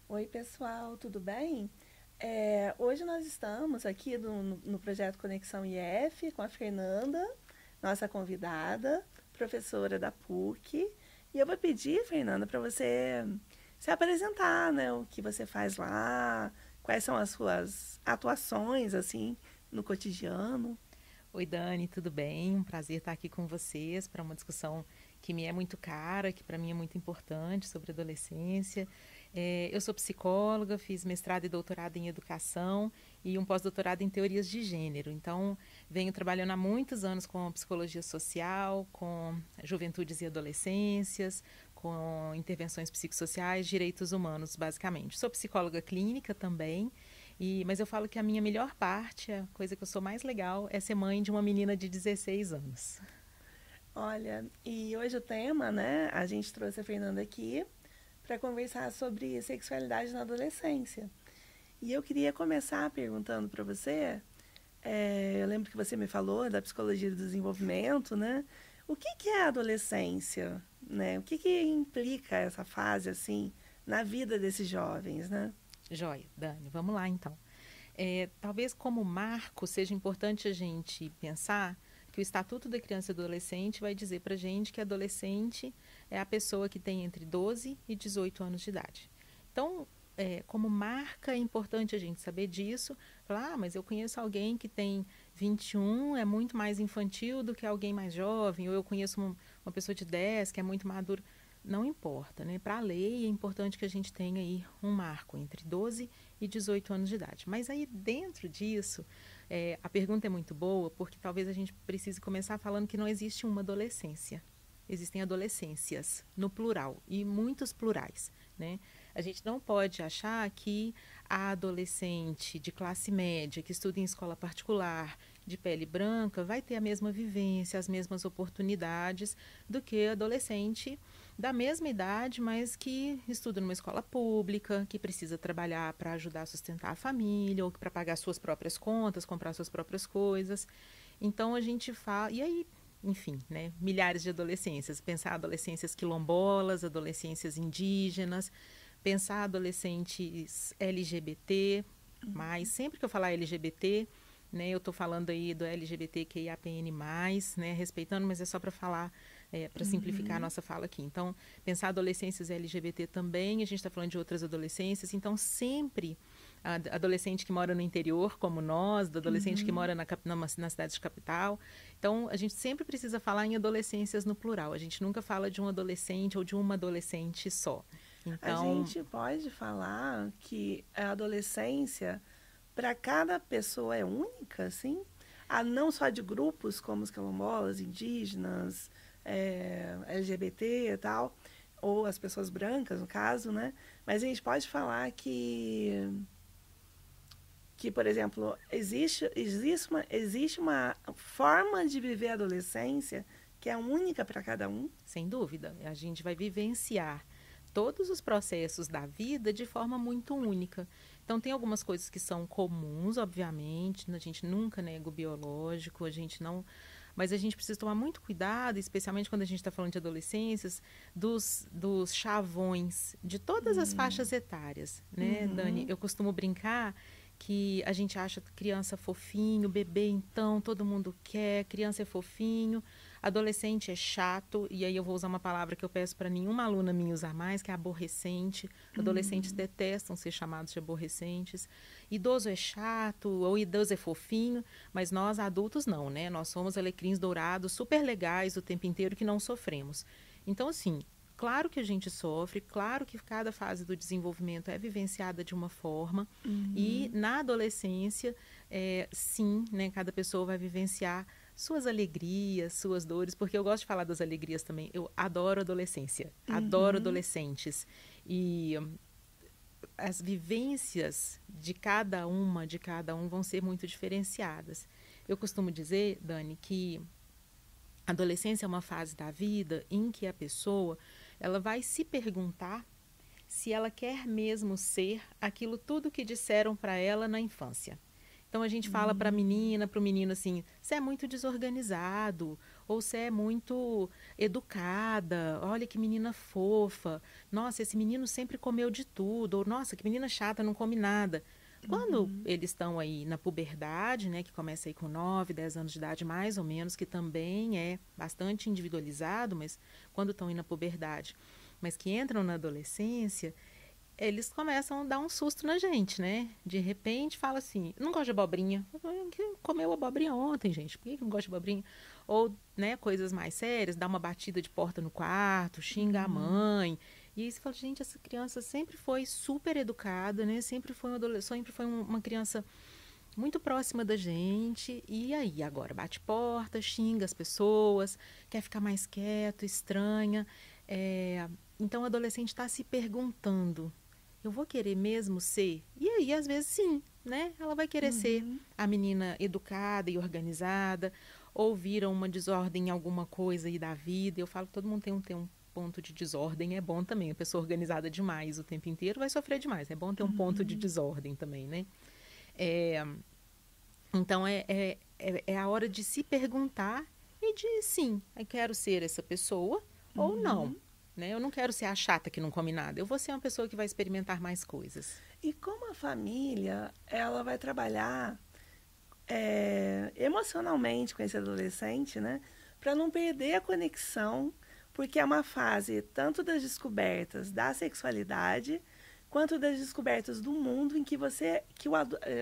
Oi, pessoal, tudo bem? Hoje nós estamos aqui no projeto Conexão IF com a Fernanda, nossa convidada, professora da PUC. E eu vou pedir, Fernanda, para você se apresentar, né? O que você faz lá, quais são as suas atuações, assim, no cotidiano. Oi, Dani, tudo bem? Um prazer estar aqui com vocês para uma discussão que me é muito cara, que para mim é muito importante sobre adolescência. Eu sou psicóloga, fiz mestrado e doutorado em educação e um pós-doutorado em teorias de gênero. Então, venho trabalhando há muitos anos com psicologia social, com juventudes e adolescências, com intervenções psicossociais, direitos humanos, basicamente. Sou psicóloga clínica também. Mas eu falo que a minha melhor parte, a coisa que eu sou mais legal, é ser mãe de uma menina de 16 anos. Olha, e hoje o tema, né? A gente trouxe a Fernanda aqui para conversar sobre sexualidade na adolescência. E eu queria começar perguntando para você. Eu lembro que você me falou da psicologia do desenvolvimento, né? O que é a adolescência, né? O que implica essa fase assim na vida desses jovens, né? Joia, Dani, vamos lá então. Talvez como marco seja importante a gente pensar que o Estatuto da Criança e do Adolescente vai dizer para a gente que adolescente é a pessoa que tem entre 12 e 18 anos de idade. Então, como marca, é importante a gente saber disso. Falar, mas eu conheço alguém que tem 21, é muito mais infantil do que alguém mais jovem, ou eu conheço uma pessoa de 10 que é muito madura. Não importa, né? Para a lei é importante que a gente tenha aí um marco entre 12 e 18 anos de idade. Mas aí dentro disso, a pergunta é muito boa, porque talvez a gente precise começar falando que não existe uma adolescência. Existem adolescências, no plural, e muitos plurais, né? A gente não pode achar que a adolescente de classe média, que estuda em escola particular, de pele branca, vai ter a mesma vivência, as mesmas oportunidades do que a adolescente da mesma idade, mas que estuda numa escola pública, que precisa trabalhar para ajudar a sustentar a família, ou para pagar suas próprias contas, comprar suas próprias coisas. Então a gente fala. E aí, enfim, né, milhares de adolescências. Pensar adolescências quilombolas, adolescências indígenas, pensar adolescentes LGBT, mas sempre que eu falar LGBT, né, eu estou falando aí do LGBTQIAPN+, né, respeitando, mas é só para falar, para simplificar a Uhum, nossa fala aqui. Então, pensar adolescências LGBT também, a gente está falando de outras adolescências, então sempre a adolescente que mora no interior, como nós, do adolescente que uhum. mora na cidade de capital. Então, a gente sempre precisa falar em adolescências no plural. A gente nunca fala de um adolescente ou de uma adolescente só. A Então, gente pode falar que a adolescência para cada pessoa é única, assim? Não só de grupos como os quilombolas, indígenas, LGBT e tal, ou as pessoas brancas, no caso, né? Mas a gente pode falar que por exemplo, existe uma forma de viver a adolescência que é única para cada um. sem dúvida, a gente vai vivenciar todos os processos da vida de forma muito única. Então, tem algumas coisas que são comuns, obviamente, a gente nunca nega o biológico, a gente não. Mas a gente precisa tomar muito cuidado, especialmente quando a gente está falando de adolescências, dos chavões de todas as faixas etárias, né, Dani? Uhum. Eu costumo brincar que a gente acha criança fofinho, bebê então, todo mundo quer, criança é fofinho, adolescente é chato, e aí eu vou usar uma palavra que eu peço para nenhuma aluna minha usar mais, que é aborrecente. Adolescentes detestam ser chamados de aborrecentes. Idoso é chato, ou idoso é fofinho, mas nós adultos não, né? Nós somos alecrins dourados, super legais o tempo inteiro que não sofremos. Então, assim, claro que a gente sofre, claro que cada fase do desenvolvimento é vivenciada de uma forma, e Uhum. na adolescência, sim, né, cada pessoa vai vivenciar suas alegrias, suas dores, porque eu gosto de falar das alegrias também. Eu adoro adolescência, adoro Uhum. adolescentes. E as vivências de cada um vão ser muito diferenciadas. Eu costumo dizer, Dani, que a adolescência é uma fase da vida em que a pessoa ela vai se perguntar se ela quer mesmo ser aquilo tudo que disseram para ela na infância. Então a gente fala para a menina, para o menino assim, você é muito desorganizado, ou você é muito educada, olha que menina fofa, nossa, esse menino sempre comeu de tudo, ou nossa, que menina chata, não come nada. Quando eles estão aí na puberdade, né, que começa aí com 9, 10 anos de idade mais ou menos, que também é bastante individualizado, mas quando estão aí na puberdade, mas que entram na adolescência, eles começam a dar um susto na gente, né? De repente fala assim, não gosto de abobrinha. Comeu abobrinha ontem, gente. Por que não gosta de abobrinha? Ou, né, coisas mais sérias, dá uma batida de porta no quarto, xinga a mãe. E aí você fala, gente, essa criança sempre foi super educada, né? Sempre foi uma criança muito próxima da gente. E aí, agora, bate porta, xinga as pessoas, quer ficar mais quieto, estranha. Então, o adolescente está se perguntando, eu vou querer mesmo ser? E aí, às vezes, sim, né? Ela vai querer ser a menina educada e organizada, ou vira uma desordem em alguma coisa aí da vida. Eu falo que todo mundo tem um ponto de desordem, é bom também. A pessoa organizada demais o tempo inteiro vai sofrer demais. É bom ter um ponto de desordem também, né? É, então, é a hora de se perguntar e de, sim, eu quero ser essa pessoa ou não. Né? Eu não quero ser a chata que não come nada. Eu vou ser uma pessoa que vai experimentar mais coisas. E como a família, ela vai trabalhar emocionalmente com esse adolescente, né? Para não perder a conexão, porque é uma fase tanto das descobertas da sexualidade, quanto das descobertas do mundo em que você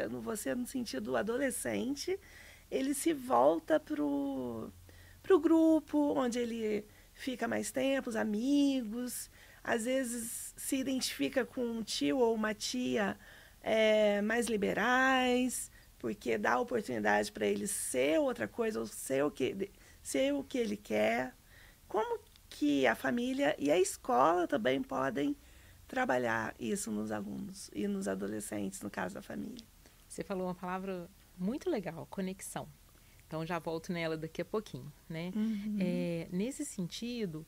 no sentido do adolescente, ele se volta pro grupo, onde ele fica mais tempo, os amigos, às vezes se identifica com um tio ou uma tia mais liberais, porque dá oportunidade para ele ser outra coisa, ou ser o que ele quer. Como que a família e a escola também podem trabalhar isso nos alunos e nos adolescentes, no caso da família? Você falou uma palavra muito legal, conexão. Então, já volto nela daqui a pouquinho, né? Nesse sentido,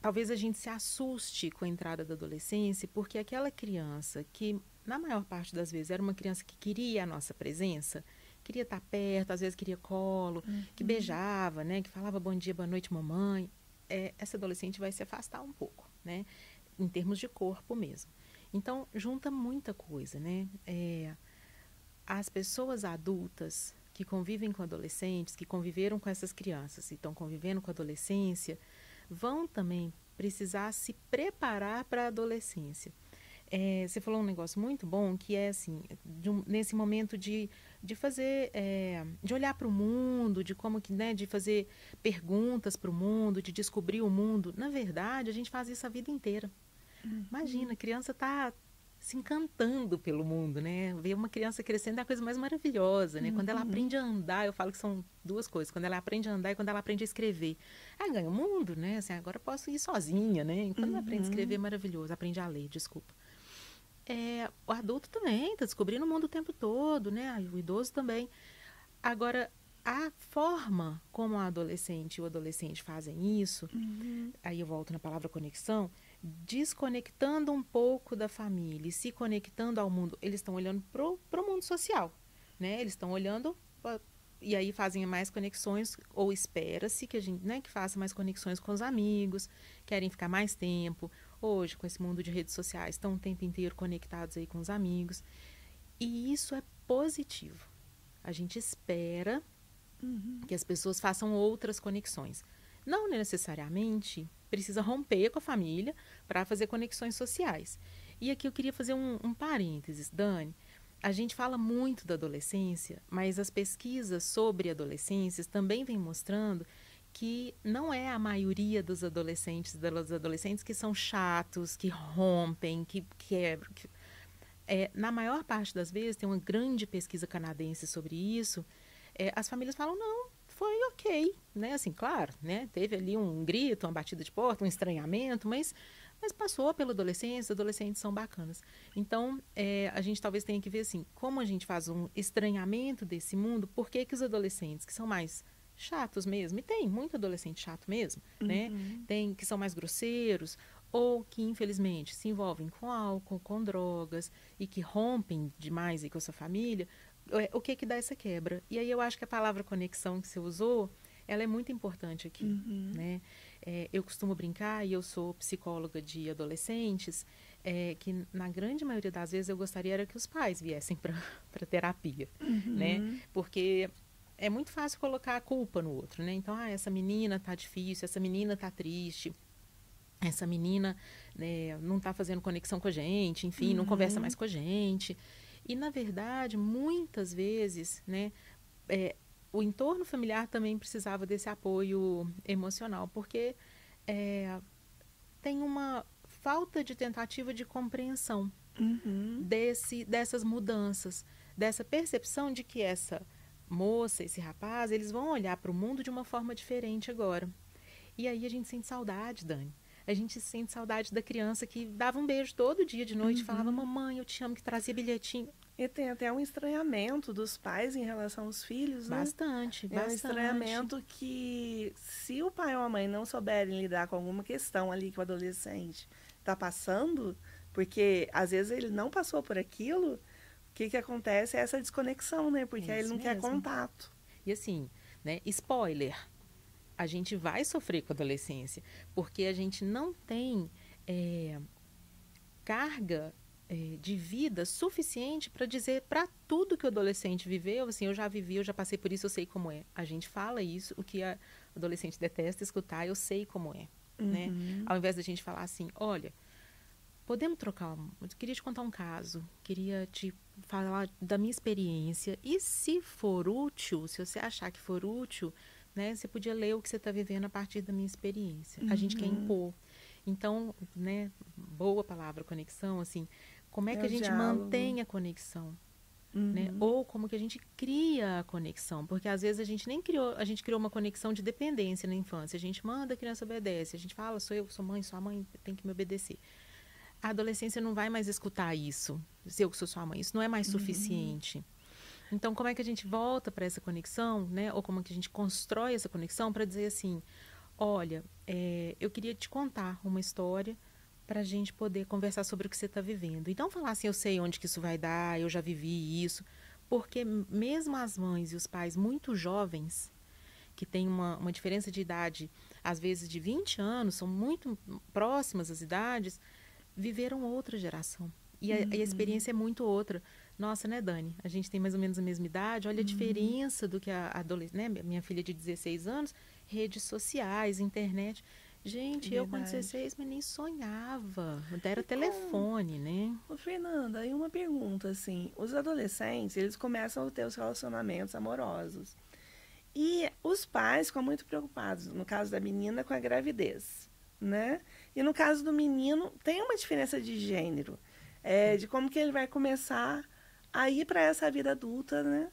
talvez a gente se assuste com a entrada da adolescência, porque aquela criança que, na maior parte das vezes, era uma criança que queria a nossa presença, queria estar perto, às vezes queria colo, que beijava, né? Que falava bom dia, boa noite, mamãe. Essa adolescente vai se afastar um pouco, né? Em termos de corpo mesmo. Então, junta muita coisa, né? As pessoas adultas que convivem com adolescentes, que conviveram com essas crianças e estão convivendo com a adolescência, vão também precisar se preparar para a adolescência. Você falou um negócio muito bom, que é assim, nesse momento de fazer, de olhar para o mundo, de como que, né, de fazer perguntas para o mundo, de descobrir o mundo. Na verdade, a gente faz isso a vida inteira. Imagina, a criança está se encantando pelo mundo, né? Ver uma criança crescendo é a coisa mais maravilhosa, né? Quando ela aprende a andar, eu falo que são duas coisas. Quando ela aprende a andar e quando ela aprende a escrever. Ganha o mundo, né? Assim, agora eu posso ir sozinha, né? E quando ela aprende a escrever, é maravilhoso. Aprende a ler, desculpa. O adulto também está descobrindo o mundo o tempo todo, né? O idoso também. Agora, a forma como a adolescente e o adolescente fazem isso, aí eu volto na palavra conexão, desconectando um pouco da família e se conectando ao mundo. Eles estão olhando pro mundo social, né? Eles estão olhando e aí fazem mais conexões, ou espera-se que a gente, né, que faça mais conexões com os amigos, querem ficar mais tempo. Hoje, com esse mundo de redes sociais, estão o tempo inteiro conectados aí com os amigos. E isso é positivo. A gente espera que as pessoas façam outras conexões. Não necessariamente precisa romper com a família para fazer conexões sociais. E aqui eu queria fazer um parênteses, Dani. A gente fala muito da adolescência, mas as pesquisas sobre adolescências também vêm mostrando que não é a maioria dos adolescentes e das adolescentes que são chatos, que rompem, que quebram. Na maior parte das vezes, tem uma grande pesquisa canadense sobre isso, as famílias falam, não, foi ok, né? Assim, claro, né? Teve ali um grito, uma batida de porta, um estranhamento, mas passou pela adolescência, os adolescentes são bacanas. Então, a gente talvez tenha que ver assim, como a gente faz um estranhamento desse mundo, por que os adolescentes que são mais chatos mesmo, e tem muito adolescente chato mesmo, né? Tem que são mais grosseiros, ou que, infelizmente, se envolvem com álcool, com drogas e que rompem demais aí com a sua família, o que que dá essa quebra? E aí eu acho que a palavra conexão que você usou, ela é muito importante aqui, Uhum. né? Eu costumo brincar, e eu sou psicóloga de adolescentes, que na grande maioria das vezes eu gostaria era que os pais viessem para terapia, né? Uhum. Porque é muito fácil colocar a culpa no outro, né? Então, essa menina tá difícil, essa menina tá triste, essa menina, né, não tá fazendo conexão com a gente, enfim, não conversa mais Uhum. com a gente. E, na verdade, muitas vezes, né, é, o entorno familiar também precisava desse apoio emocional, porque é, tem uma falta de tentativa de compreensão Uhum. dessas mudanças, dessa percepção de que essa moça, esse rapaz, eles vão olhar para o mundo de uma forma diferente agora. E aí a gente sente saudade, Dani. A gente sente saudade da criança que dava um beijo todo dia de noite, falava, Uhum. mamãe, eu te amo, que trazia bilhetinho. E tem até um estranhamento dos pais em relação aos filhos, né? Bastante, É um bastante. estranhamento que, se o pai ou a mãe não souberem lidar com alguma questão ali que o adolescente está passando, porque às vezes ele não passou por aquilo, o que que acontece é essa desconexão, né? É Porque aí ele isso não quer mesmo. contato. E assim, né, spoiler, a gente vai sofrer com a adolescência, porque a gente não tem é, carga de vida suficiente para dizer para tudo que o adolescente viveu, assim, eu já vivi, eu já passei por isso, eu sei como é. A gente fala isso, o que a adolescente detesta escutar, eu sei como é, né? Uhum. Ao invés da gente falar assim, olha, podemos trocar, eu queria te contar um caso, queria te falar da minha experiência, e se for útil, se você achar que for útil, né, você podia ler o que você está vivendo a partir da minha experiência. A gente quer Uhum. impor. Então, né, boa palavra, conexão, assim, como é É que a o gente diálogo. mantém a conexão? Né? Uhum. Ou como que a gente cria a conexão, porque às vezes a gente nem criou, a gente criou uma conexão de dependência na infância. A gente manda, a criança obedece. A gente fala, sou eu, sou mãe, sua mãe tem que me obedecer. A adolescência não vai mais escutar isso, se eu que sou sua mãe, isso não é mais Uhum. suficiente. Então, como é que a gente volta para essa conexão, né? Ou como é que a gente constrói essa conexão para dizer assim, olha, eu queria te contar uma história para a gente poder conversar sobre o que você está vivendo. E não falar assim, eu sei onde que isso vai dar, eu já vivi isso. Porque mesmo as mães e os pais muito jovens, que têm uma diferença de idade, às vezes de 20 anos, são muito próximas as idades, viveram outra geração. E a Uhum. experiência é muito outra. Nossa, né, Dani? A gente tem mais ou menos a mesma idade. Olha a Uhum. diferença do que a adolescente, né? Minha filha de 16 anos, redes sociais, internet. É Gente, eu com verdade. 16, mas nem sonhava. Era E com telefone, né? Ô, Fernanda, aí uma pergunta, assim, os adolescentes, eles começam a ter os relacionamentos amorosos. E os pais ficam muito preocupados, no caso da menina, com a gravidez, né? E no caso do menino, tem uma diferença de gênero, Sim. de como que ele vai começar a ir para essa vida adulta, né?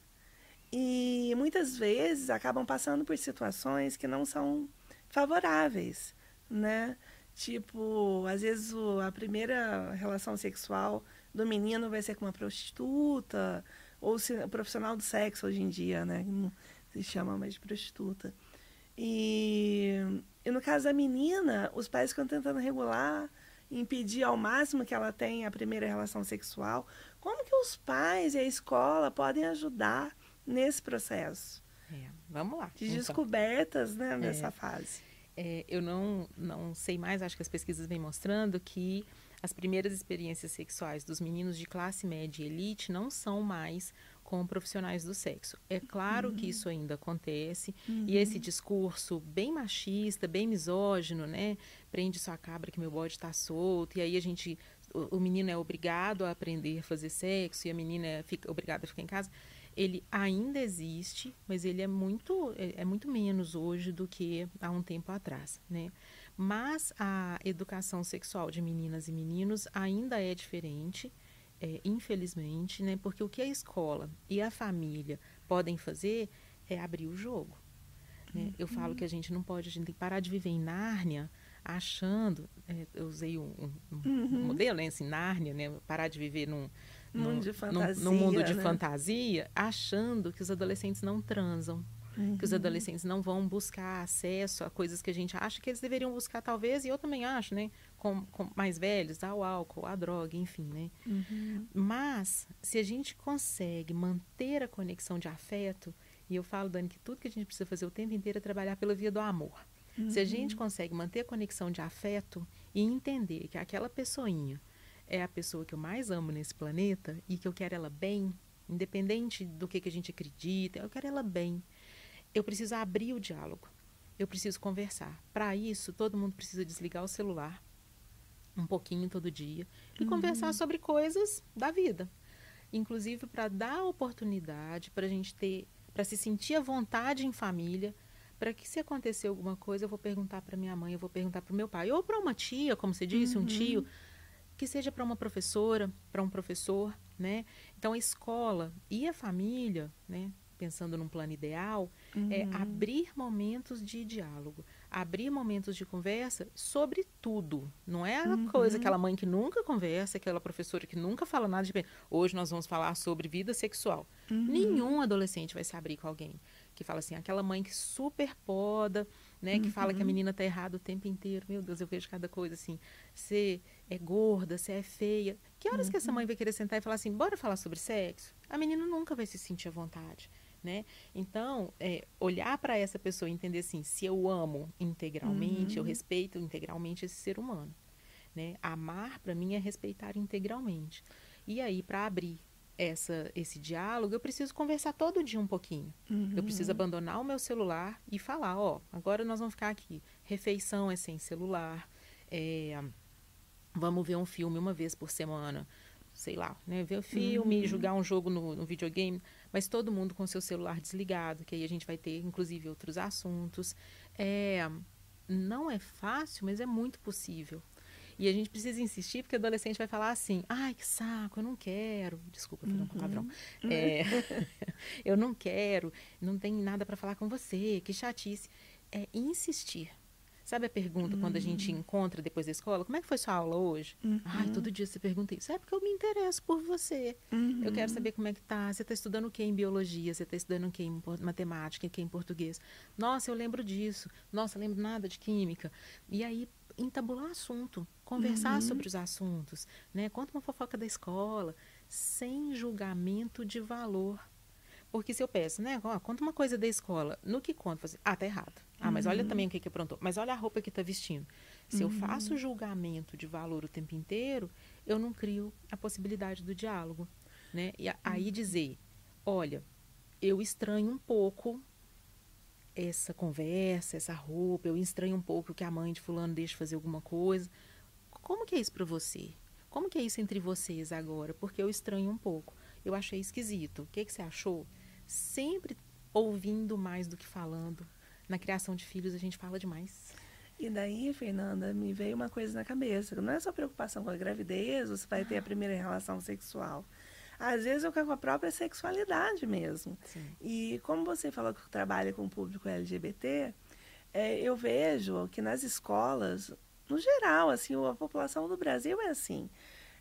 E muitas vezes acabam passando por situações que não são favoráveis, né? Tipo, às vezes a primeira relação sexual do menino vai ser com uma prostituta, ou se, profissional do sexo hoje em dia, né? Não se chama mais de prostituta. E, e no caso da menina, os pais ficam tentando regular, impedir ao máximo que ela tenha a primeira relação sexual. Como que os pais e a escola podem ajudar nesse processo Vamos lá. de Então, descobertas, né, nessa fase? eu não sei mais, acho que as pesquisas vêm mostrando que as primeiras experiências sexuais dos meninos de classe média e elite não são mais com profissionais do sexo. É claro que isso ainda acontece, e esse Uhum, discurso bem machista, bem misógino, né? Prende sua cabra que meu bode está solto, e aí o menino é obrigado a aprender a fazer sexo e a menina fica obrigada a ficar em casa. Ele ainda existe, mas ele é muito menos hoje do que há um tempo atrás, né? Mas a educação sexual de meninas e meninos ainda é diferente, infelizmente, né? Porque o que a escola e a família podem fazer é abrir o jogo, né? Eu falo que a gente tem que parar de viver em Nárnia achando, eu usei um uhum. modelo, né, assim, Nárnia, né? Parar de viver Mundo de num mundo fantasia, de né? fantasia, achando que os adolescentes não transam, que os Uhum, adolescentes não vão buscar acesso a coisas que a gente acha que eles deveriam buscar, talvez, e eu também acho, né? com mais velhos, ao álcool, à droga, enfim, né? Mas, se a gente consegue manter a conexão de afeto, e eu falo, Dani, que tudo que a gente precisa fazer o tempo inteiro é trabalhar pela via do amor. Se a gente consegue manter a conexão de afeto e entender que aquela pessoinha é a pessoa que eu mais amo nesse planeta e que eu quero ela bem, independente do que a gente acredita, eu quero ela bem. Eu preciso abrir o diálogo. Eu preciso conversar. Para isso, todo mundo precisa desligar o celular um pouquinho todo dia e conversar sobre coisas da vida. Inclusive para dar oportunidade para a gente ter, para se sentir à vontade em família, para que se acontecer alguma coisa, eu vou perguntar para minha mãe, eu vou perguntar para o meu pai, ou para uma tia, como você disse, um tio, que seja para uma professora, para um professor, né? Então a escola e a família, né? Pensando num plano ideal, é abrir momentos de diálogo, abrir momentos de conversa sobre tudo. Não é a coisa, aquela mãe que nunca conversa, aquela professora que nunca fala nada de... Hoje nós vamos falar sobre vida sexual. Nenhum adolescente vai se abrir com alguém que fala assim, aquela mãe que super poda, né, que fala que a menina tá errada o tempo inteiro. Meu Deus, eu vejo cada coisa assim. Você é gorda, você é feia. Que horas que essa mãe vai querer sentar e falar assim, bora falar sobre sexo? A menina nunca vai se sentir à vontade. Né? Então, olhar para essa pessoa e entender assim, se eu amo integralmente, eu respeito integralmente esse ser humano. Né? Amar, para mim, é respeitar integralmente. E aí, para abrir esse diálogo, eu preciso conversar todo dia um pouquinho. Eu preciso abandonar o meu celular e falar, ó, agora nós vamos ficar aqui. Refeição é sem celular, vamos ver um filme uma vez por semana, sei lá, né? Ver o filme, jogar um jogo no videogame, mas todo mundo com seu celular desligado, que aí a gente vai ter, inclusive, outros assuntos. Não é fácil, mas é muito possível. E a gente precisa insistir, porque o adolescente vai falar assim, ai, que saco, eu não quero. Desculpa, falei um palavrão. Eu não quero, não tem nada para falar com você, que chatice. É insistir. Sabe a pergunta quando a gente encontra depois da escola? Como é que foi sua aula hoje? Ai, todo dia você pergunta isso. É porque eu me interesso por você. Eu quero saber como é que tá. Você está estudando o que em biologia? Você está estudando o que em matemática? O que em português? Nossa, eu lembro disso. Nossa, eu lembro nada de química. E aí, entabular assunto. Conversar sobre os assuntos. Né? Conta uma fofoca da escola. Sem julgamento de valor. Porque se eu peço, né? Ó, conta uma coisa da escola. No que conta? Assim, tá errado. Mas olha também o que aprontou. Mas olha a roupa que tá vestindo. Se eu faço julgamento de valor o tempo inteiro, eu não crio a possibilidade do diálogo. Né? E aí dizer, olha, eu estranho um pouco essa conversa, essa roupa, eu estranho um pouco que a mãe de fulano deixe fazer alguma coisa. Como que é isso para você? Como que é isso entre vocês agora? Porque eu estranho um pouco. Eu achei esquisito. O que você achou? Sempre ouvindo mais do que falando. Na criação de filhos a gente fala demais. E daí, Fernanda, me veio uma coisa na cabeça. Não é só preocupação com a gravidez, você vai ter a primeira relação sexual. Às vezes eu quero com a própria sexualidade mesmo. Sim. E como você falou que trabalha com o público LGBT, eu vejo que nas escolas, no geral, assim, a população do Brasil é assim.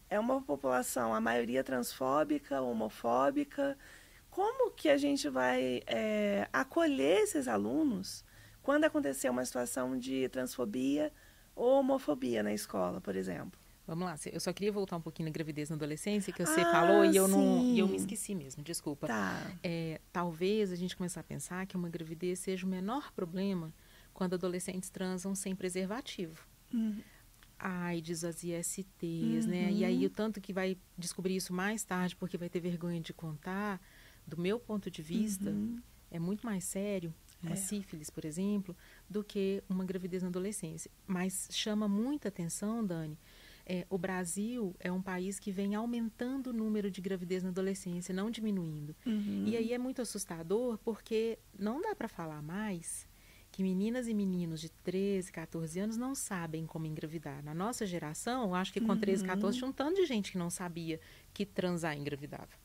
É uma população, a maioria transfóbica, homofóbica. Como que a gente vai acolher esses alunos quando acontecer uma situação de transfobia ou homofobia na escola, por exemplo? Vamos lá, eu só queria voltar um pouquinho na gravidez na adolescência, que você falou e eu me esqueci mesmo, desculpa. Tá. Talvez a gente começar a pensar que uma gravidez seja o menor problema quando adolescentes transam sem preservativo. AIDS, as ISTs, né? E aí o tanto que vai descobrir isso mais tarde porque vai ter vergonha de contar, do meu ponto de vista, é muito mais sério, uma sífilis, por exemplo, do que uma gravidez na adolescência. Mas chama muita atenção, Dani, o Brasil é um país que vem aumentando o número de gravidez na adolescência, não diminuindo. E aí é muito assustador porque não dá para falar mais que meninas e meninos de 13, 14 anos não sabem como engravidar. Na nossa geração, eu acho que com 13, 14 tinha um tanto de gente que não sabia que transar engravidava.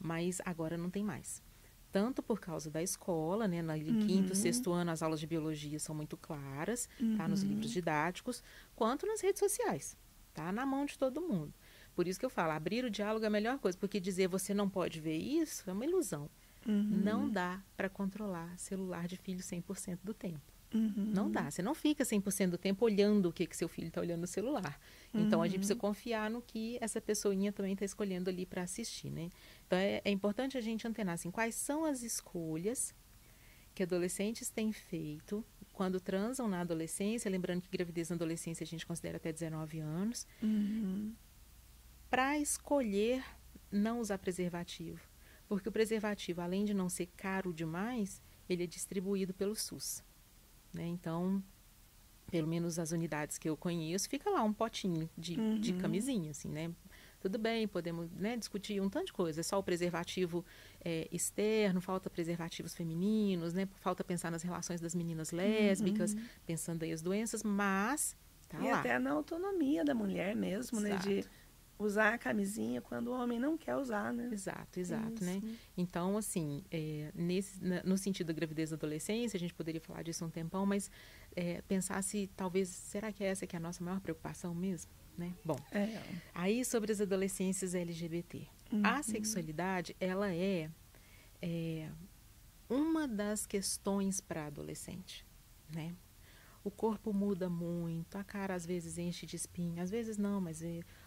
Mas agora não tem mais. Tanto por causa da escola, né? No quinto, sexto ano, as aulas de biologia são muito claras, tá? Nos livros didáticos, quanto nas redes sociais. Tá na mão de todo mundo. Por isso que eu falo, abrir o diálogo é a melhor coisa, porque dizer você não pode ver isso é uma ilusão. Não dá para controlar celular de filho 100% do tempo. Não dá. Você não fica 100% do tempo olhando o que seu filho está olhando no celular. Então, a gente precisa confiar no que essa pessoinha também está escolhendo ali para assistir, né? Então, é importante a gente antenar, assim, quais são as escolhas que adolescentes têm feito quando transam na adolescência, lembrando que gravidez na adolescência a gente considera até 19 anos, para escolher não usar preservativo. Porque o preservativo, além de não ser caro demais, ele é distribuído pelo SUS. Né? Então, pelo menos as unidades que eu conheço, fica lá um potinho de camisinha, assim, né? Tudo bem, podemos, né, discutir um tanto de coisa. É só o preservativo externo, falta preservativos femininos, né? Falta pensar nas relações das meninas lésbicas, pensando aí as doenças, mas tá e lá. até na autonomia da mulher mesmo, Exato. né? De usar a camisinha quando o homem não quer usar, né? Exato, Isso. né? Então, assim, no sentido da gravidez da adolescência, a gente poderia falar disso um tempão, mas pensar se talvez, será que essa que é a nossa maior preocupação mesmo? Né? Bom, aí sobre as adolescências LGBT. A sexualidade, ela é uma das questões para adolescente, né? O corpo muda muito, a cara às vezes enche de espinha, às vezes não, mas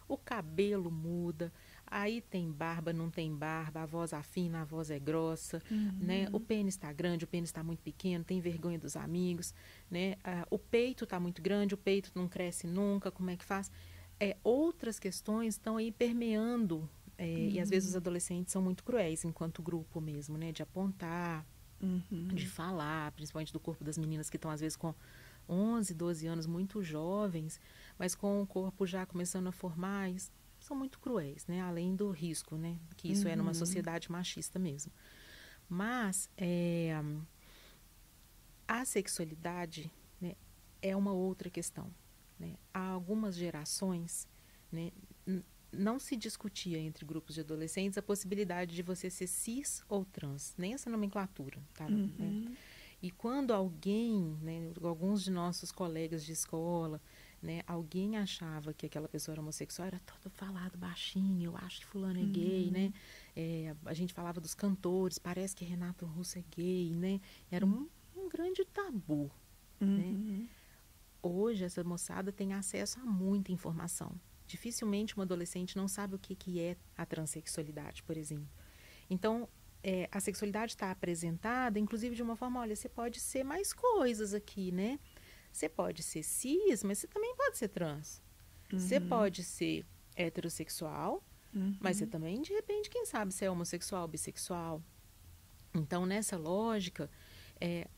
o cabelo muda, aí tem barba, não tem barba, a voz afina, a voz é grossa, né? O pênis está grande, o pênis está muito pequeno, tem vergonha dos amigos, né? O peito está muito grande, o peito não cresce nunca, como é que faz? Outras questões estão aí permeando, e às vezes os adolescentes são muito cruéis enquanto grupo mesmo, né? De apontar, de falar, principalmente do corpo das meninas que estão às vezes com 11, 12 anos, muito jovens, mas com o corpo já começando a formar, são muito cruéis, né? Além do risco, né? Que isso é numa sociedade machista mesmo. Mas a sexualidade, né, é uma outra questão. Né? Há algumas gerações, né, não se discutia entre grupos de adolescentes a possibilidade de você ser cis ou trans, nem essa nomenclatura, tá? Né? E quando alguém, né, alguns de nossos colegas de escola, né, alguém achava que aquela pessoa era homossexual, era todo falado baixinho, eu acho que fulano é gay, né? A gente falava dos cantores, parece que Renato Russo é gay, né? Era um grande tabu, né? Hoje essa moçada tem acesso a muita informação. Dificilmente um adolescente não sabe o que é a transexualidade, por exemplo. Então, a sexualidade está apresentada, inclusive de uma forma, olha, você pode ser mais coisas aqui, né? Você pode ser cis, mas você também pode ser trans. Você pode ser heterossexual, mas você também, de repente, quem sabe, você é homossexual, bissexual. Então, nessa lógica,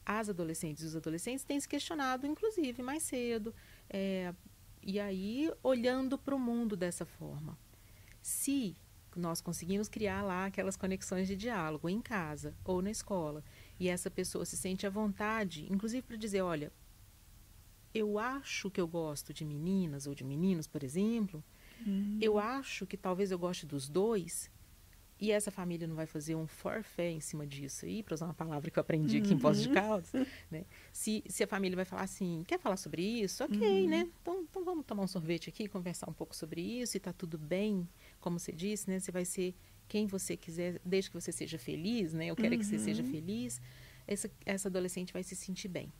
as adolescentes e os adolescentes têm se questionado, inclusive, mais cedo, e aí olhando para o mundo dessa forma. Se nós conseguimos criar lá aquelas conexões de diálogo em casa ou na escola, e essa pessoa se sente à vontade, inclusive para dizer, olha, eu acho que eu gosto de meninas ou de meninos, por exemplo, eu acho que talvez eu goste dos dois, e essa família não vai fazer um forfait em cima disso aí, para usar uma palavra que eu aprendi aqui em Poços de Caldas, né? Se a família vai falar assim, quer falar sobre isso? Ok, né? Então vamos tomar um sorvete aqui, conversar um pouco sobre isso, e tá tudo bem, como você disse, né? Você vai ser quem você quiser, desde que você seja feliz, né? Eu quero que você seja feliz. Essa adolescente vai se sentir bem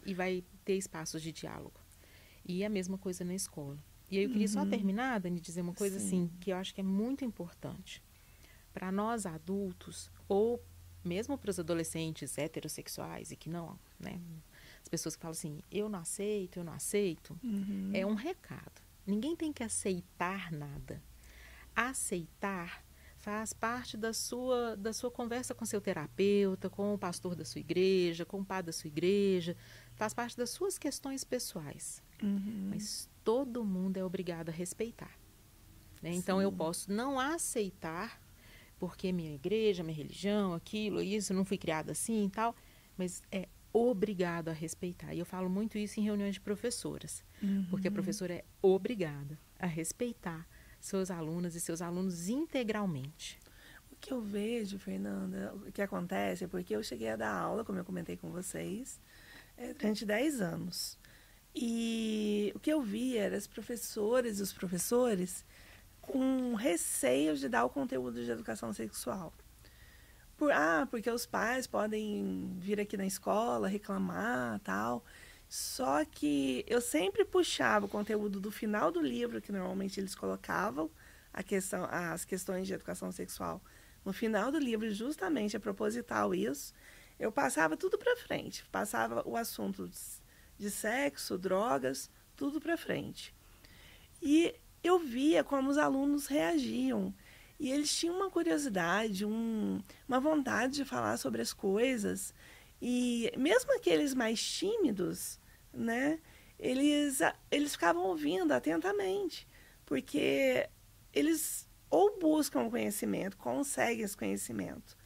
e vai ter espaços de diálogo. E a mesma coisa na escola. E aí eu queria só terminar, Dani, dizer uma coisa assim, que eu acho que é muito importante. Para nós adultos, ou mesmo para os adolescentes heterossexuais e que não, né? As pessoas que falam assim, eu não aceito, é um recado. Ninguém tem que aceitar nada. Aceitar faz parte da sua conversa com seu terapeuta, com o pastor da sua igreja, com o padre da sua igreja, faz parte das suas questões pessoais. Mas todo mundo é obrigado a respeitar. Né? Então, eu posso não aceitar porque minha igreja, minha religião, aquilo, isso, eu não fui criada assim e tal, mas é obrigado a respeitar. E eu falo muito isso em reuniões de professoras, porque a professora é obrigada a respeitar suas alunas e seus alunos integralmente. O que eu vejo, Fernanda, o que acontece é porque eu cheguei a dar aula, como eu comentei com vocês, durante 10 anos. E o que eu vi era as professoras e os professores com receio de dar o conteúdo de educação sexual. porque os pais podem vir aqui na escola reclamar, tal. Só que eu sempre puxava o conteúdo do final do livro, que normalmente eles colocavam as questões de educação sexual no final do livro, justamente é proposital isso. Eu passava tudo para frente, passava o assunto de sexo, drogas, tudo para frente. E eu via como os alunos reagiam. E eles tinham uma curiosidade, uma vontade de falar sobre as coisas. E mesmo aqueles mais tímidos, né, eles ficavam ouvindo atentamente, porque eles ou buscam o conhecimento, conseguem esse conhecimento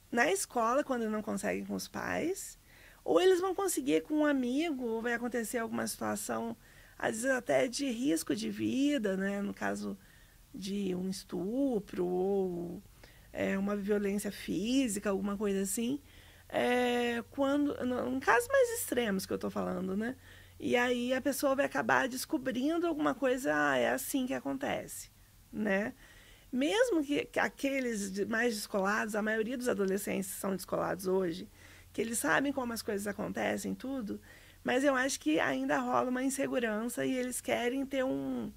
na escola, quando não conseguem com os pais, ou eles vão conseguir com um amigo, ou vai acontecer alguma situação, às vezes até de risco de vida, né, no caso de um estupro ou uma violência física, alguma coisa assim, em casos mais extremos que eu estou falando, né? E aí a pessoa vai acabar descobrindo alguma coisa, é assim que acontece, né? Mesmo que aqueles mais descolados, a maioria dos adolescentes são descolados hoje, que eles sabem como as coisas acontecem, tudo, mas eu acho que ainda rola uma insegurança e eles querem ter um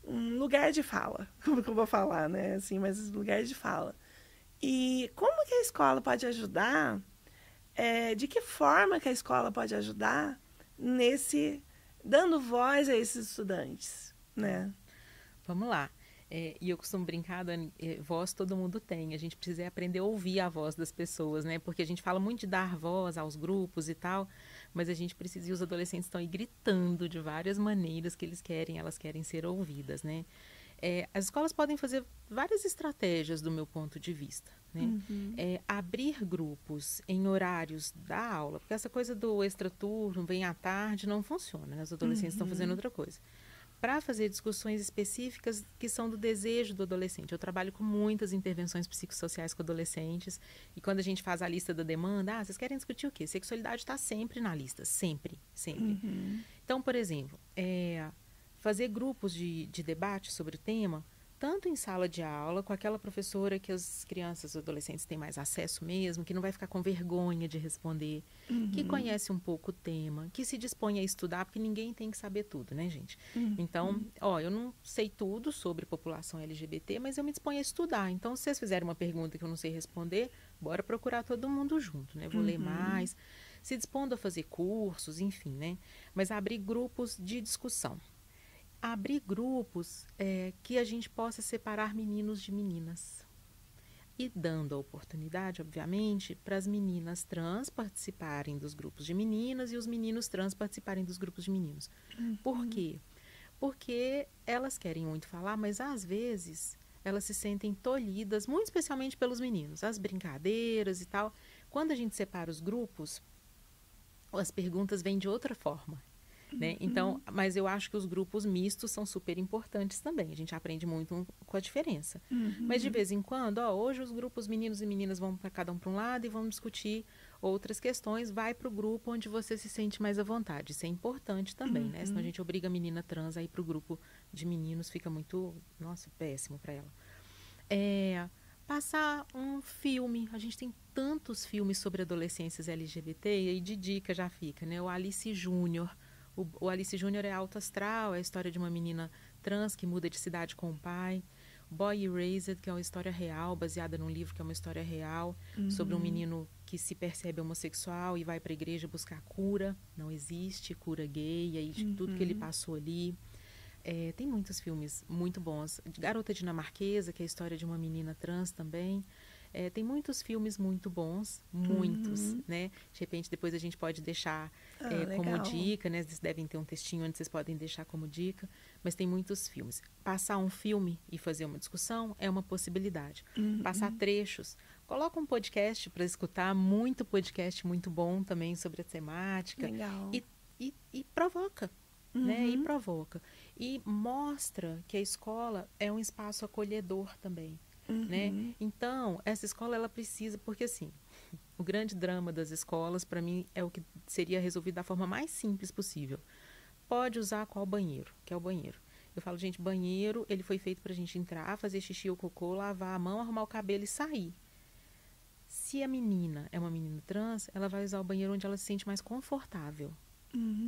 lugar de fala, como que eu vou falar, né? Assim, mas lugar de fala. E como que a escola pode ajudar? De que forma que a escola pode ajudar dando voz a esses estudantes, né? Vamos lá. E eu costumo brincar, Dani, voz todo mundo tem. A gente precisa aprender a ouvir a voz das pessoas, né? Porque a gente fala muito de dar voz aos grupos e tal, mas a gente precisa, e os adolescentes estão aí gritando de várias maneiras que elas querem ser ouvidas, né? As escolas podem fazer várias estratégias do meu ponto de vista, né? Uhum. Abrir grupos em horários da aula, porque essa coisa do extraturno, vem à tarde, não funciona, né? Os adolescentes estão fazendo outra coisa. Para fazer discussões específicas que são do desejo do adolescente. Eu trabalho com muitas intervenções psicossociais com adolescentes, e quando a gente faz a lista da demanda, vocês querem discutir o quê? Sexualidade está sempre na lista, sempre, sempre. Uhum. Então, por exemplo, fazer grupos de debate sobre o tema, tanto em sala de aula, com aquela professora que as crianças e adolescentes têm mais acesso mesmo, que não vai ficar com vergonha de responder, que conhece um pouco o tema, que se dispõe a estudar, porque ninguém tem que saber tudo, né, gente? Então, eu não sei tudo sobre população LGBT, mas eu me disponho a estudar. Então, se vocês fizerem uma pergunta que eu não sei responder, bora procurar todo mundo junto, né? Vou ler mais, se dispondo a fazer cursos, enfim, né? Mas abrir grupos de discussão. Abrir grupos que a gente possa separar meninos de meninas. E dando a oportunidade, obviamente, para as meninas trans participarem dos grupos de meninas e os meninos trans participarem dos grupos de meninos. Por quê? Porque elas querem muito falar, mas às vezes elas se sentem tolhidas, muito especialmente pelos meninos. As brincadeiras e tal. Quando a gente separa os grupos, as perguntas vêm de outra forma. Né? Então, mas eu acho que os grupos mistos são super importantes também. A gente aprende muito com a diferença. Mas de vez em quando, hoje os grupos meninos e meninas vão para cada um para um lado e vão discutir outras questões. Vai para o grupo onde você se sente mais à vontade. Isso é importante também, né? Senão a gente obriga a menina trans a ir para o grupo de meninos, fica muito, péssimo para ela. Passar um filme. A gente tem tantos filmes sobre adolescências LGBT, e aí de dica já fica, né? O Alice Júnior. O Alice Júnior é alto astral, é a história de uma menina trans que muda de cidade com o pai. Boy Erased, que é uma história real, baseada num livro que é uma história real, sobre um menino que se percebe homossexual e vai para a igreja buscar cura. Não existe cura gay, e aí de tudo que ele passou ali. Tem muitos filmes muito bons. Garota Dinamarquesa, que é a história de uma menina trans também. Tem muitos filmes muito bons, muitos, né? De repente, depois a gente pode deixar como dica, né? Vocês devem ter um textinho onde vocês podem deixar como dica, mas tem muitos filmes. Passar um filme e fazer uma discussão é uma possibilidade. Passar trechos. Coloca um podcast para escutar, muito podcast muito bom também sobre a temática. Legal. E provoca. Né? E provoca. E mostra que a escola é um espaço acolhedor também. Né? Então, essa escola ela precisa, porque assim, o grande drama das escolas, para mim, é o que seria resolvido da forma mais simples possível. Pode usar qual banheiro? Que é o banheiro. Eu falo, gente, banheiro, ele foi feito pra gente entrar, fazer xixi ou cocô, lavar a mão, arrumar o cabelo e sair. Se a menina é uma menina trans, ela vai usar o banheiro onde ela se sente mais confortável,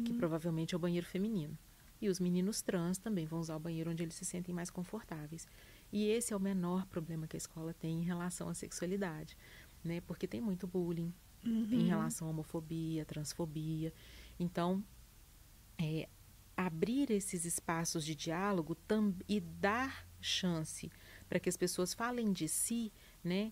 que provavelmente é o banheiro feminino. E os meninos trans também vão usar o banheiro onde eles se sentem mais confortáveis. E esse é o menor problema que a escola tem em relação à sexualidade, né? Porque tem muito bullying em relação à homofobia, transfobia. Então, abrir esses espaços de diálogo e dar chance para que as pessoas falem de si, né?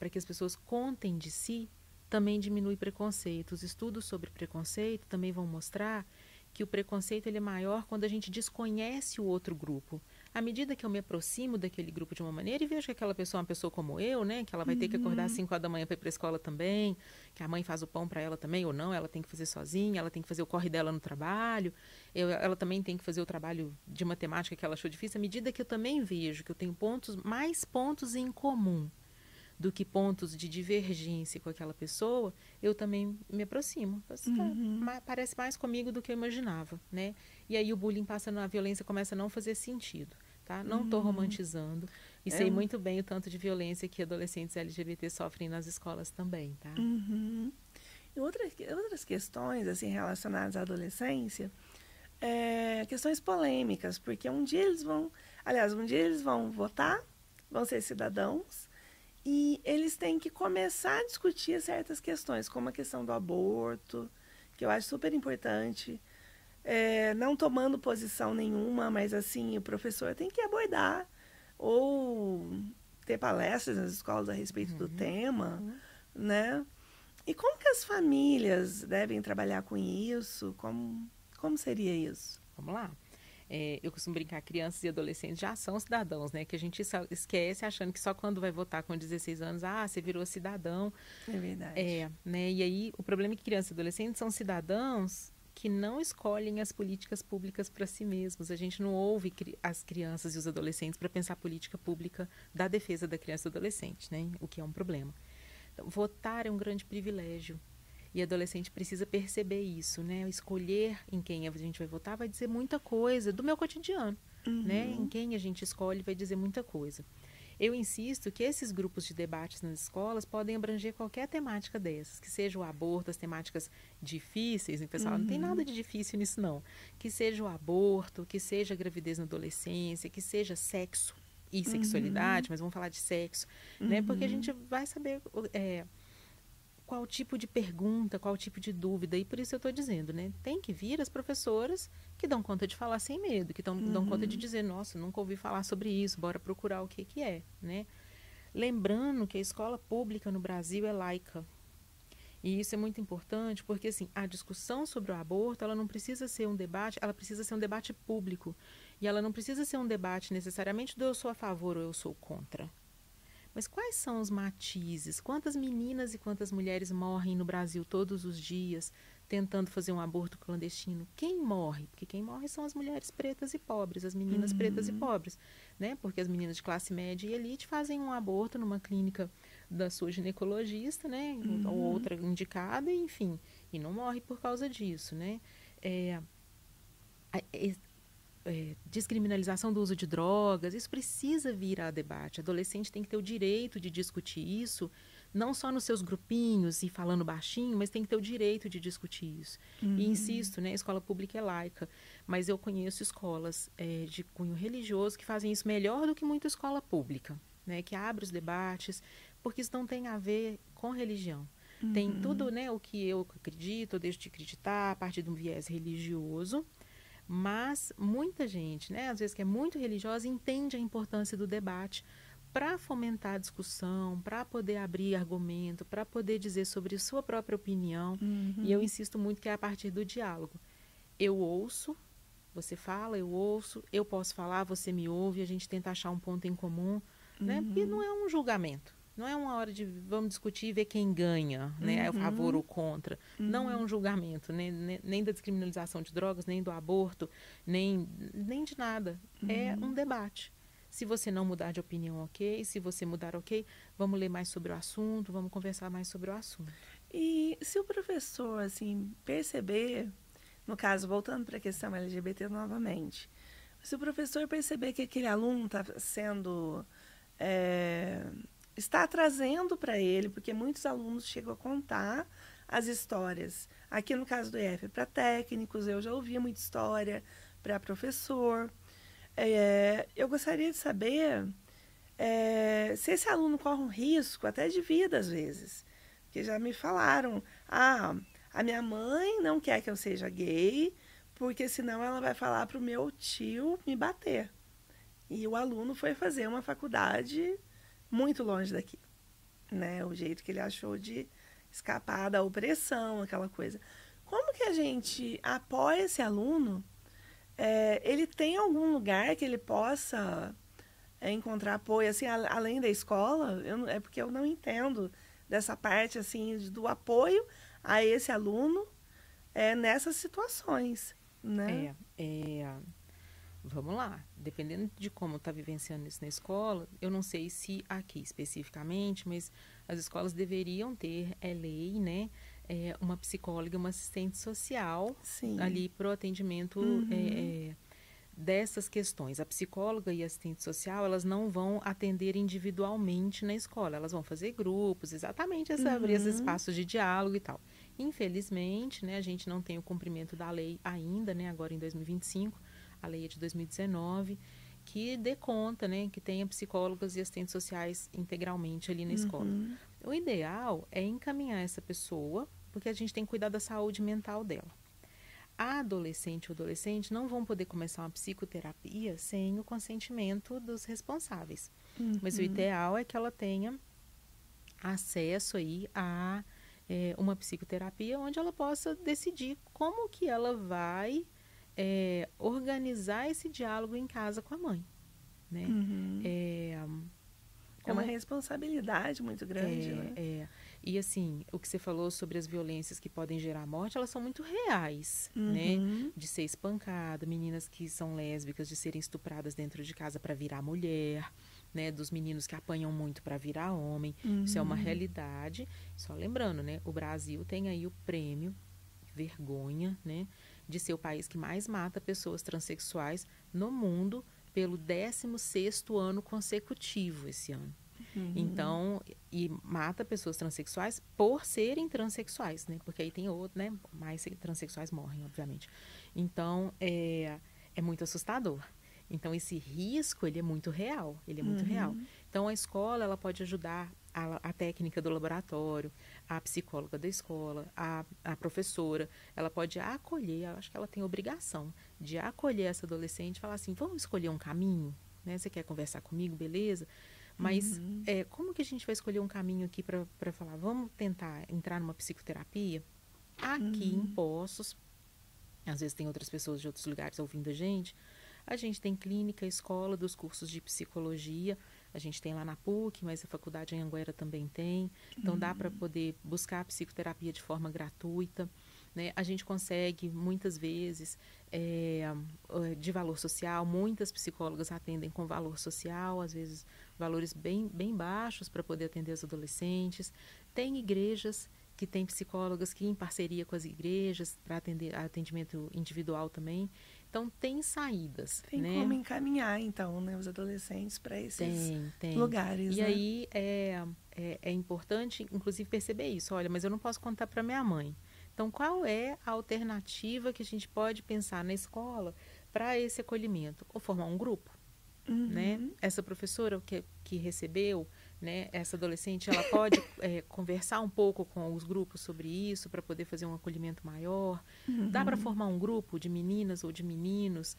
Para que as pessoas contem de si, também diminui preconceito. Os estudos sobre preconceito também vão mostrar que o preconceito ele é maior quando a gente desconhece o outro grupo. À medida que eu me aproximo daquele grupo de uma maneira e vejo que aquela pessoa é uma pessoa como eu, né, que ela vai ter que acordar às 5 horas da manhã para ir para a escola também, que a mãe faz o pão para ela também ou não, ela tem que fazer sozinha, ela tem que fazer o corre dela no trabalho, ela também tem que fazer o trabalho de matemática que ela achou difícil. À medida que eu também vejo que eu tenho mais pontos em comum do que pontos de divergência com aquela pessoa, eu também me aproximo. Parece mais comigo do que eu imaginava, né? E aí o bullying a violência começa a não fazer sentido, tá? Não estou romantizando e sei muito bem o tanto de violência que adolescentes LGBT sofrem nas escolas também, tá? E outras questões, assim, relacionadas à adolescência, questões polêmicas, porque um dia eles vão votar, vão ser cidadãos, e eles têm que começar a discutir certas questões, como a questão do aborto, que eu acho super importante. Não tomando posição nenhuma, mas assim, o professor tem que abordar ou ter palestras nas escolas a respeito do tema, né? E como que as famílias devem trabalhar com isso? Como seria isso? Vamos lá. Eu costumo brincar, crianças e adolescentes já são cidadãos, né? Que a gente esquece achando que só quando vai votar com 16 anos, você virou cidadão. É verdade. Né? E aí, o problema é que crianças e adolescentes são cidadãos que não escolhem as políticas públicas para si mesmos. A gente não ouve as crianças e os adolescentes para pensar a política pública da defesa da criança e do adolescente, né? O que é um problema. Então, votar é um grande privilégio. E adolescente precisa perceber isso, né? Escolher em quem a gente vai votar vai dizer muita coisa do meu cotidiano, né? Em quem a gente escolhe vai dizer muita coisa. Eu insisto que esses grupos de debates nas escolas podem abranger qualquer temática dessas, que seja o aborto, as temáticas difíceis, né, pessoal? Não tem nada de difícil nisso, não. Que seja o aborto, que seja a gravidez na adolescência, que seja sexo e sexualidade, mas vamos falar de sexo, né? Porque a gente vai saber qual tipo de pergunta, qual tipo de dúvida, e por isso eu estou dizendo, né? Tem que vir as professoras que dão conta de falar sem medo, que dão conta de dizer, nossa, nunca ouvi falar sobre isso, bora procurar o que é, né? Lembrando que a escola pública no Brasil é laica. E isso é muito importante, porque assim, a discussão sobre o aborto, ela não precisa ser um debate, ela precisa ser um debate público. E ela não precisa ser um debate necessariamente do eu sou a favor ou eu sou contra. Mas quais são os matizes? Quantas meninas e quantas mulheres morrem no Brasil todos os dias tentando fazer um aborto clandestino? Quem morre? Porque quem morre são as mulheres pretas e pobres, as meninas pretas e pobres, né? Porque as meninas de classe média e elite fazem um aborto numa clínica da sua ginecologista, né? Ou outra indicada, enfim, e não morre por causa disso, né? Descriminalização do uso de drogas, isso precisa vir a debate. Adolescente tem que ter o direito de discutir isso, não só nos seus grupinhos e falando baixinho, mas tem que ter o direito de discutir isso. E insisto, né, a escola pública é laica, mas eu conheço escolas de cunho religioso que fazem isso melhor do que muita escola pública, né, que abre os debates, porque isso não tem a ver com religião. Tem tudo, né, o que eu acredito, eu deixo de acreditar a partir de um viés religioso. Mas muita gente, né, às vezes que é muito religiosa, entende a importância do debate para fomentar a discussão, para poder abrir argumento, para poder dizer sobre sua própria opinião. E eu insisto muito que é a partir do diálogo. Eu ouço, você fala, eu ouço, eu posso falar, você me ouve, a gente tenta achar um ponto em comum, né? Porque não é um julgamento. Não é uma hora de vamos discutir e ver quem ganha, né? A favor ou contra. Não é um julgamento, né? Nem da descriminalização de drogas, nem do aborto, nem de nada. É um debate. Se você não mudar de opinião, ok. Se você mudar, ok. Vamos ler mais sobre o assunto, vamos conversar mais sobre o assunto. E se o professor, assim, perceber, no caso, voltando para a questão LGBT novamente, se o professor perceber que aquele aluno está sendo está trazendo para ele, porque muitos alunos chegam a contar as histórias. Aqui no caso do IF, para técnicos, eu já ouvia muita história, para professor. Eu gostaria de saber se esse aluno corre um risco até de vida, às vezes. Porque já me falaram, a minha mãe não quer que eu seja gay, porque senão ela vai falar para o meu tio me bater. E o aluno foi fazer uma faculdade muito longe daqui, né? O jeito que ele achou de escapar da opressão, aquela coisa. Como que a gente apoia esse aluno? Ele tem algum lugar que ele possa encontrar apoio, assim, além da escola? É porque eu não entendo dessa parte, assim, do apoio a esse aluno nessas situações, né? Vamos lá, dependendo de como está vivenciando isso na escola, eu não sei se aqui especificamente, mas as escolas deveriam ter, lei, né, uma psicóloga, uma assistente social Sim. ali para o atendimento dessas questões. A psicóloga e a assistente social, elas não vão atender individualmente na escola, elas vão fazer grupos, exatamente abrir esses espaços de diálogo e tal. Infelizmente, né, a gente não tem o cumprimento da lei ainda, né, agora em 2025, a lei é de 2019, que dê conta, né, que tenha psicólogas e assistentes sociais integralmente ali na escola. O ideal é encaminhar essa pessoa, porque a gente tem que cuidar da saúde mental dela. A adolescente ou adolescente não vão poder começar uma psicoterapia sem o consentimento dos responsáveis. Mas o ideal é que ela tenha acesso aí a uma psicoterapia onde ela possa decidir como que ela vai organizar esse diálogo em casa com a mãe, né? É uma responsabilidade muito grande, né? E assim, o que você falou sobre as violências que podem gerar morte, elas são muito reais, né? De ser espancada, meninas que são lésbicas, de serem estupradas dentro de casa para virar mulher, né? Dos meninos que apanham muito para virar homem. Isso é uma realidade. Só lembrando, né? O Brasil tem aí o prêmio, vergonha, né? De ser o país que mais mata pessoas transexuais no mundo pelo 16º ano consecutivo esse ano. Então, e mata pessoas transexuais por serem transexuais, né? Porque aí tem outro, né? Mais transexuais morrem, obviamente. Então, é muito assustador. Então, esse risco, ele é muito real. Ele é muito real. Então, a escola, ela pode ajudar a técnica do laboratório, a psicóloga da escola, a professora. Ela pode acolher, eu acho que ela tem a obrigação de acolher essa adolescente e falar assim, vamos escolher um caminho? Né? Você quer conversar comigo? Beleza? Mas como que a gente vai escolher um caminho aqui para falar, vamos tentar entrar numa psicoterapia? Aqui em Poços, às vezes tem outras pessoas de outros lugares ouvindo a gente tem clínica, escola dos cursos de psicologia, a gente tem lá na PUC, mas a faculdade em Anguera também tem, então dá para poder buscar a psicoterapia de forma gratuita, né? A gente consegue, muitas vezes, de valor social, muitas psicólogas atendem com valor social, às vezes valores bem, bem baixos para poder atender as adolescentes. Tem igrejas que têm psicólogas que em parceria com as igrejas para atendimento individual também. Então, tem saídas. Tem, né? Como encaminhar, então, né, os adolescentes para esses lugares. E né? aí é importante, inclusive, perceber isso. Olha, mas eu não posso contar para minha mãe. Então, qual é a alternativa que a gente pode pensar na escola para esse acolhimento? Ou formar um grupo, né? Essa professora que recebeu, né, essa adolescente, ela pode conversar um pouco com os grupos sobre isso para poder fazer um acolhimento maior. Dá para formar um grupo de meninas ou de meninos.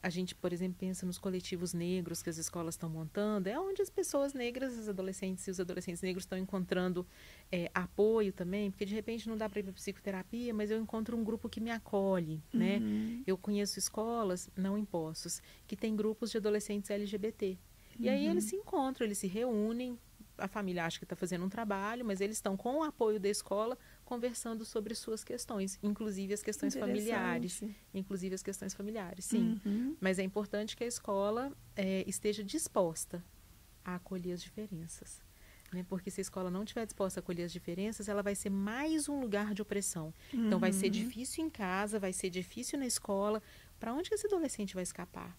A gente, por exemplo, pensa nos coletivos negros que as escolas estão montando, é onde as pessoas negras, as adolescentes e os adolescentes negros estão encontrando apoio também, porque de repente não dá para ir para psicoterapia, mas eu encontro um grupo que me acolhe, né? Eu conheço escolas, não em Poços, que tem grupos de adolescentes LGBT. E aí eles se encontram, eles se reúnem, a família acha que está fazendo um trabalho, mas eles estão com o apoio da escola conversando sobre suas questões, inclusive as questões familiares. Inclusive as questões familiares, sim. Mas é importante que a escola esteja disposta a acolher as diferenças. Né? Porque se a escola não estiver disposta a acolher as diferenças, ela vai ser mais um lugar de opressão. Então vai ser difícil em casa, vai ser difícil na escola. Para onde que esse adolescente vai escapar?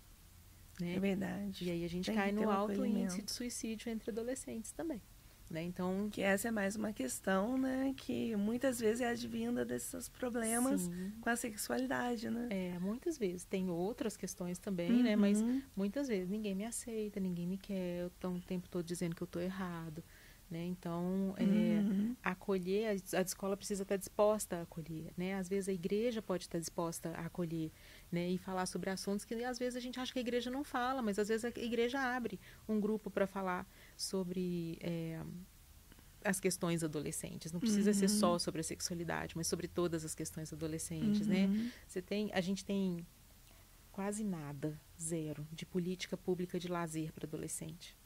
né? É verdade. E aí a gente Tem cai que ter no um alto índice acolhimento. de suicídio entre adolescentes também, né? Então, Que essa é mais uma questão, né, que muitas vezes é advinda desses problemas sim, com a sexualidade, né? muitas vezes. Tem outras questões também, né? Mas Uhum, muitas vezes ninguém me aceita, ninguém me quer, eu tô o tempo todo dizendo que eu tô errado, né? Então, uhum, acolher, a escola precisa estar disposta a acolher, né? Às vezes a igreja pode estar disposta a acolher, né? E falar sobre assuntos que às vezes a gente acha que a igreja não fala, mas às vezes a igreja abre um grupo para falar sobre as questões adolescentes. Não precisa ser uhum, só sobre a sexualidade, mas sobre todas as questões adolescentes, né? uhum, A gente tem quase nada, zero, de política pública de lazer para adolescente.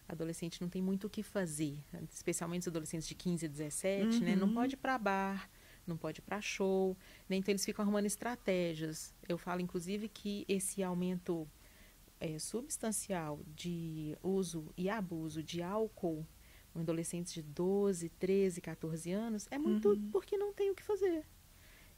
Adolescente não tem muito o que fazer, especialmente os adolescentes de 15 a 17, né? Não uhum, pode ir para bar, não pode ir para show, né? Então eles ficam arrumando estratégias. Eu falo, inclusive, que esse aumento substancial de uso e abuso de álcool em adolescentes de 12, 13, 14 anos é muito uhum. porque não tem o que fazer,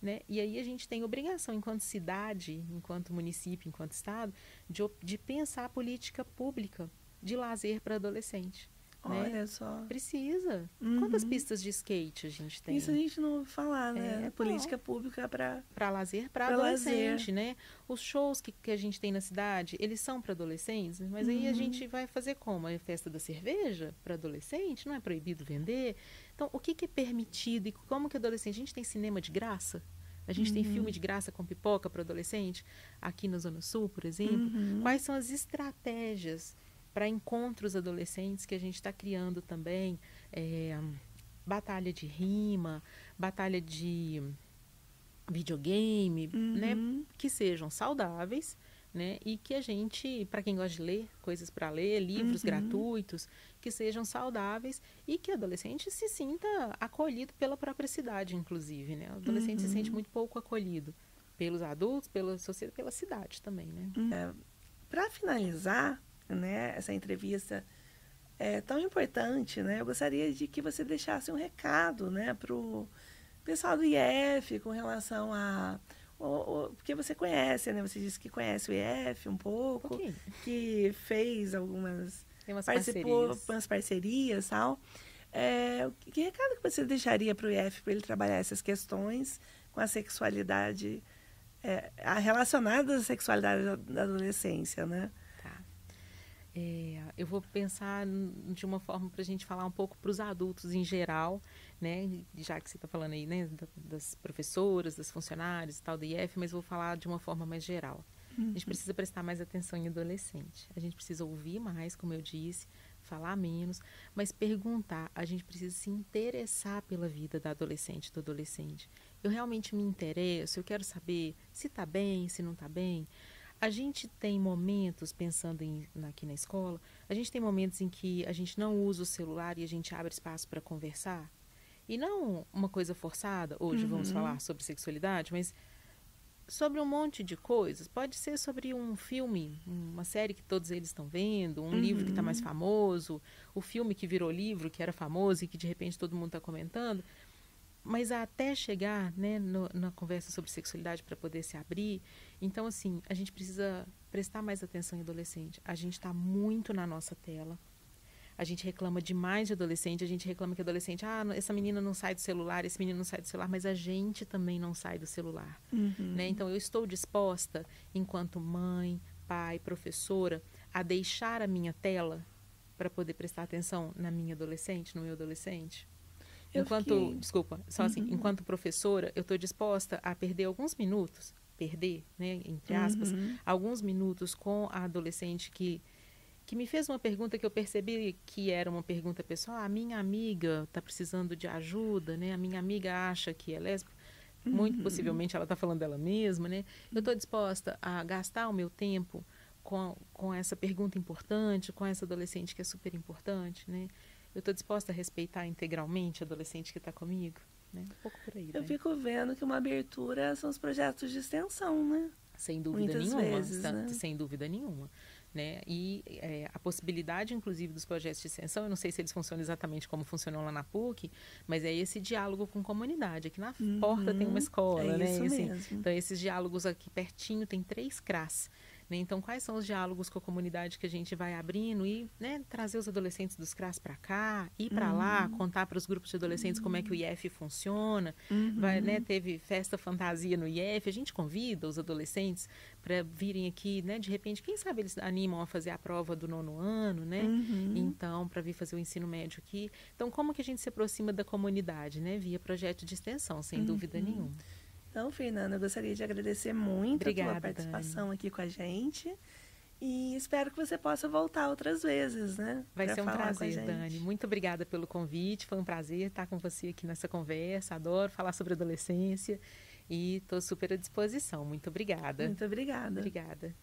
né? E aí a gente tem obrigação, enquanto cidade, enquanto município, enquanto estado, de pensar a política pública de lazer para adolescente, né? Olha só. Precisa. Quantas Uhum. pistas de skate a gente Isso a tem? gente não ouve falar, né? Não. Política pública Para lazer para para lazer. adolescente, né? Os shows que a gente tem na cidade, eles são para adolescentes, mas aí a Uhum, gente vai fazer como? A festa da cerveja para adolescente? Não é proibido vender? Então, o que é permitido e como que adolescente? A gente tem cinema de graça? A gente tem filme uhum, de graça com pipoca para adolescente? Aqui na Zona Sul, por exemplo. uhum, Quais são as estratégias para encontros adolescentes que a gente está criando também? Batalha de rima, batalha de videogame, né, uhum, que sejam saudáveis, né, e que a gente, para quem gosta de ler, coisas para ler, livros uhum, gratuitos, que sejam saudáveis e que o adolescente se sinta acolhido pela própria cidade, inclusive, né? O adolescente se sente uhum. muito pouco acolhido pelos adultos, pela sociedade, pela cidade também, né? Para finalizar, né, essa entrevista é tão importante, né? Eu gostaria de que você deixasse um recado, né, para o pessoal do IF com relação a porque você conhece, né? Você disse que conhece o IF um Um pouco, pouquinho. que fez algumas, Tem umas participou de parcerias. umas parcerias e tal. Que recado que você deixaria para o IF para ele trabalhar essas questões com a sexualidade, relacionadas à sexualidade da adolescência, né? Tá. Eu vou pensar de uma forma para a gente falar um pouco para os adultos em geral, né? Já que você está falando aí, né, das professoras, das funcionárias e tal do IF, mas vou falar de uma forma mais geral. A gente precisa prestar mais atenção em adolescente. A gente precisa ouvir mais, como eu disse, falar menos, mas perguntar. A gente precisa se interessar pela vida da adolescente, do adolescente. Eu realmente me interesso, eu quero saber se está bem, se não está bem. A gente tem momentos, pensando aqui na escola, a gente tem momentos em que a gente não usa o celular e a gente abre espaço para conversar. E não uma coisa forçada, hoje vamos Uhum, falar sobre sexualidade, mas sobre um monte de coisas. Pode ser sobre um filme, uma série que todos eles estão vendo, um livro que está mais uhum, famoso, o filme que virou livro, que era famoso e que de repente todo mundo está comentando. Mas até chegar, né, na conversa sobre sexualidade para poder se abrir, então assim, a gente precisa prestar mais atenção em adolescente. A gente está muito na nossa tela. A gente reclama demais de adolescente, a gente reclama que adolescente, essa menina não sai do celular, esse menino não sai do celular, mas a gente também não sai do celular, né? uhum. Então eu estou disposta, enquanto mãe, pai, professora, a deixar a minha tela para poder prestar atenção na minha adolescente, no meu adolescente? Eu fiquei. Desculpa, só assim, Uhum, enquanto professora, eu estou disposta a perder alguns minutos, né, entre aspas, uhum, alguns minutos com a adolescente que me fez uma pergunta que eu percebi que era uma pergunta pessoal. A minha amiga está precisando de ajuda, né? A minha amiga acha que é lésbica. Muito uhum. possivelmente ela está falando dela mesma, né? Eu estou disposta a gastar o meu tempo com essa pergunta importante, com essa adolescente que é super importante, né? Eu estou disposta a respeitar integralmente a adolescente que está comigo, né? Um pouco por aí, Eu né? fico vendo que uma abertura são os projetos de extensão, né? Sem dúvida Muitas nenhuma, vezes, né? sem dúvida nenhuma. Né? E a possibilidade, inclusive, dos projetos de extensão, eu não sei se eles funcionam exatamente como funcionam lá na PUC, mas é esse diálogo com comunidade. Aqui na porta tem uma Uhum. É escola, né? isso E, assim, mesmo. então, esses diálogos aqui pertinho, tem 3 CRAs. né? Então, quais são os diálogos com a comunidade que a gente vai abrindo e, né, trazer os adolescentes dos CRAS para cá, ir para lá, contar para os grupos de adolescentes como é que o IF funciona. Vai, né, teve festa fantasia no IF, a gente convida os adolescentes para virem aqui, né? De repente, quem sabe eles animam a fazer a prova do 9º ano, né? Então, para vir fazer o ensino médio aqui. Então, como que a gente se aproxima da comunidade, né? Via projeto de extensão, sem dúvida nenhuma. Então, Fernanda, eu gostaria de agradecer muito Obrigada, a tua participação Dani. aqui com a gente e espero que você possa voltar outras vezes, né? Vai pra ser um falar com a prazer, gente. Dani. Muito obrigada pelo convite. Foi um prazer estar com você aqui nessa conversa. Adoro falar sobre adolescência e estou super à disposição. Muito obrigada. Muito obrigada. Obrigada.